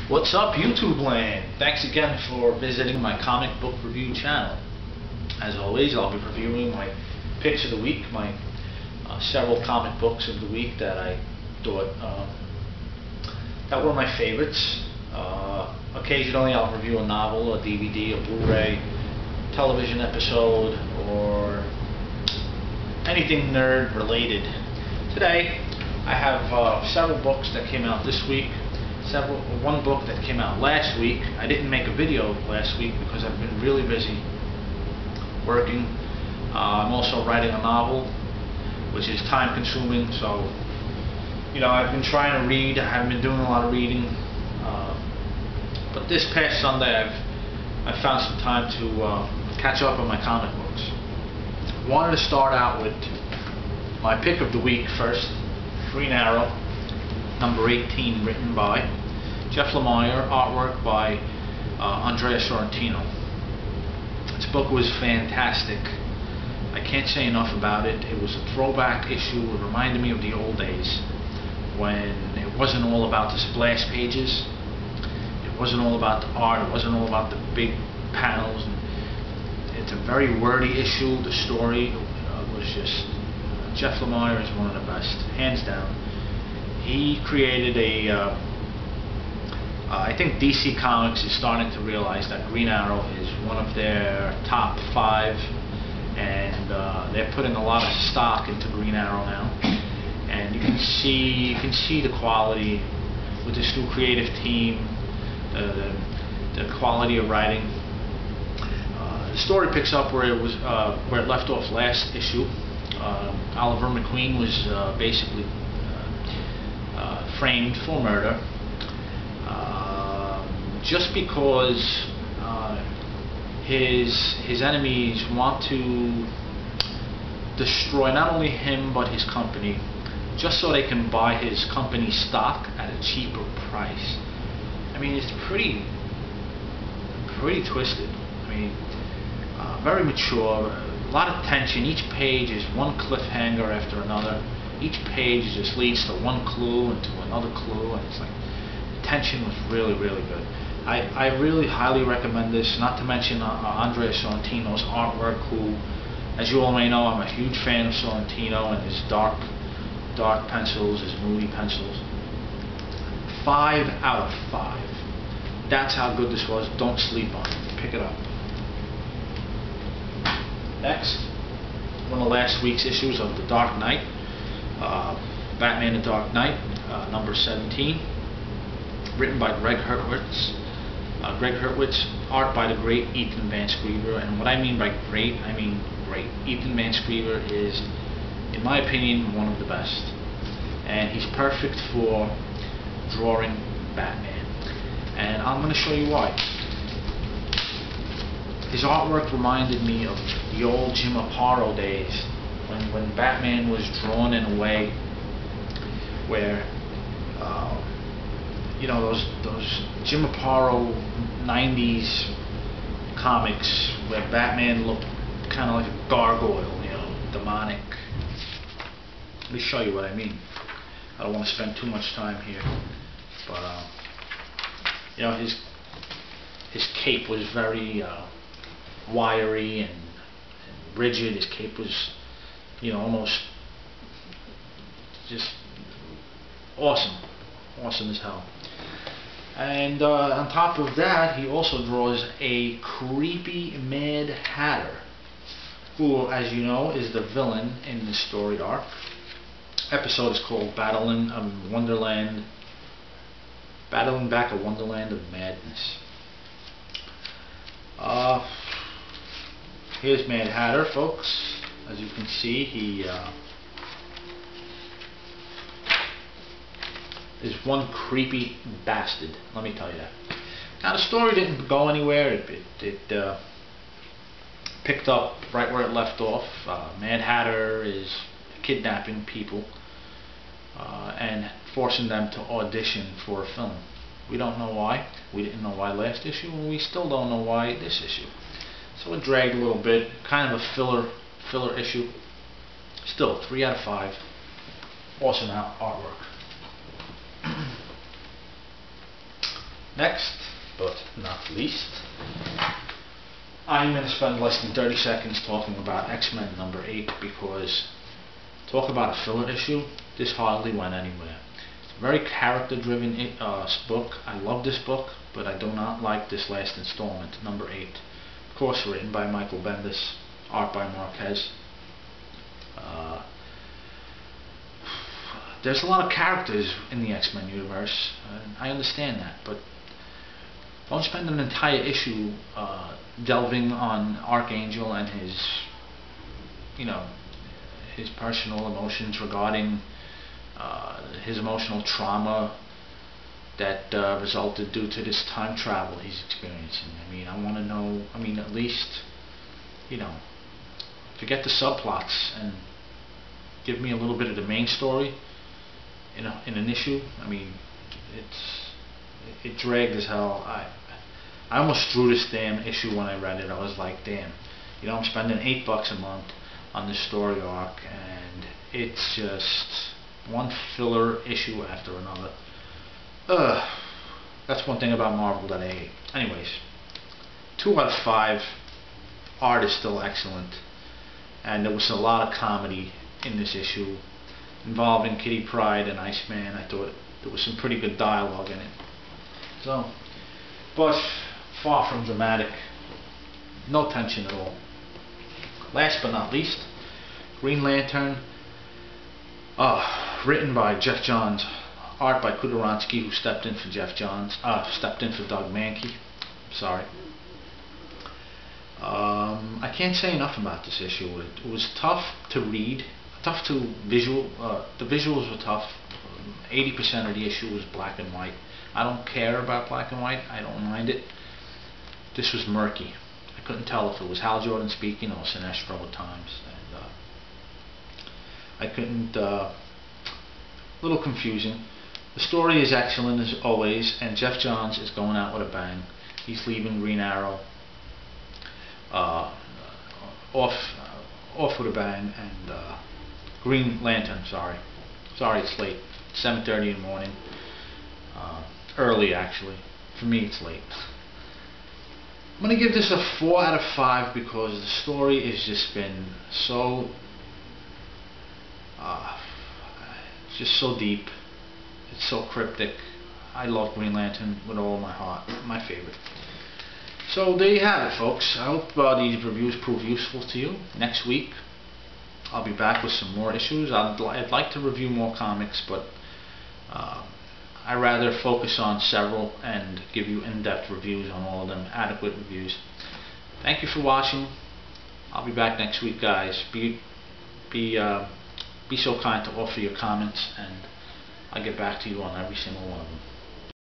What's up, YouTube land? Thanks again for visiting my comic book review channel. As always, I'll be reviewing my picks of the week, my several comic books of the week that I thought that were my favorites. Occasionally I'll review a novel, a DVD, a Blu-ray, television episode, or anything nerd related. Today I have several books that came out this week. One book that came out last week. I didn't make a video last week because I've been really busy working. I'm also writing a novel, which is time consuming, so I've been trying to read. I haven't been doing a lot of reading, but this past Sunday I found some time to catch up on my comic books. Wanted to start out with my pick of the week first, Green Arrow, number 18, written by Jeff Lemire, artwork by Andrea Sorrentino. This book was fantastic. I can't say enough about it. It was a throwback issue. It reminded me of the old days when it wasn't all about the splash pages. It wasn't all about the art. It wasn't all about the big panels. It's a very wordy issue. The story was just... Jeff Lemire is one of the best, hands down. He created I think DC Comics is starting to realize that Green Arrow is one of their top 5, and they're putting a lot of stock into Green Arrow now. And you can see the quality with this new creative team, the quality of writing. The story picks up where it left off last issue. Oliver McQueen was basically framed for murder just because his enemies want to destroy not only him but his company, just so they can buy his company stock at a cheaper price. I mean, it's pretty twisted. I mean, very mature. A lot of tension. Each page is one cliffhanger after another. Each page just leads to one clue and to another clue, and it's like the tension was really, really good. I really highly recommend this. Not to mention Andrea Sorrentino's artwork, who, as you all may know, I'm a huge fan of Sorrentino and his dark pencils, his moody pencils. 5 out of 5. That's how good this was. Don't sleep on it. Pick it up. Next, one of last week's issues of The Dark Knight, Batman The Dark Knight, number 17, written by Greg Hurwitz. Greg Hurwitz, art by the great Ethan Van Sciver. And what I mean by great, I mean great. Ethan Van Sciver is, in my opinion, one of the best. And he's perfect for drawing Batman. And I'm going to show you why. His artwork reminded me of the old Jim Aparo days, when Batman was drawn in a way where, those Jim Aparo 90s comics where Batman looked kind of like a gargoyle, demonic. Let me show you what I mean. I don't want to spend too much time here, but his cape was very wiry and rigid. His cape was, almost just awesome as hell. And on top of that, he also draws a creepy Mad Hatter, who, as you know, is the villain in the story arc. Episode is called Battling Back a Wonderland of Madness. Here's Mad Hatter, folks. As you can see, he is one creepy bastard, let me tell you that. Now, the story didn't go anywhere. It picked up right where it left off. Mad Hatter is kidnapping people and forcing them to audition for a film. We don't know why. We didn't know why last issue, and we still don't know why this issue. So it dragged a little bit, kind of a filler issue. Still, 3 out of 5. Awesome artwork. Next, but not least, I'm going to spend less than 30 seconds talking about X-Men number 8 because talk about a filler issue, this hardly went anywhere. It's a very character-driven book. I love this book, but I do not like this last installment, number 8. Of course, written by Michael Bendis, art by Marquez. There's a lot of characters in the X-Men universe, I understand that, but don't spend an entire issue delving on Archangel and his, his personal emotions regarding his emotional trauma that resulted due to this time travel he's experiencing. I mean, I want to know, at least, forget the subplots and give me a little bit of the main story in an issue. I mean, it dragged as hell. I almost threw this damn issue when I read it. I was like, damn, I'm spending $8 a month on this story arc, and it's just one filler issue after another. That's one thing about Marvel that I hate. Anyways, 2 out of 5. Art is still excellent, and there was a lot of comedy in this issue involving Kitty Pryde and Iceman. I thought there was some pretty good dialogue in it. So, but far from dramatic, no tension at all. Last but not least, Green Lantern, written by Geoff Johns, art by Kudaransky, who stepped in for Doug Mankey. Sorry. I can't say enough about this issue. It was tough to read, tough to visual. The visuals were tough. 80% of the issue was black and white. I don't care about black and white. I don't mind it. This was murky. I couldn't tell if it was Hal Jordan speaking or Sinestro at times, and I couldn't. A little confusing. The story is excellent as always, and Geoff Johns is going out with a bang. He's leaving Green Arrow off with a bang, and Green Lantern. Sorry, it's late. 7:30 in the morning. Early, actually. For me, it's late. I'm gonna give this a 4 out of 5 because the story has just been so, it's just so deep. It's so cryptic. I love Green Lantern with all my heart. My favorite. So there you have it, folks. I hope these reviews prove useful to you. Next week, I'll be back with some more issues. I'd like to review more comics, but I'd rather focus on several and give you in-depth reviews on all of them, adequate reviews. Thank you for watching. I'll be back next week, guys. Be so kind to offer your comments, and I'll get back to you on every single one of them.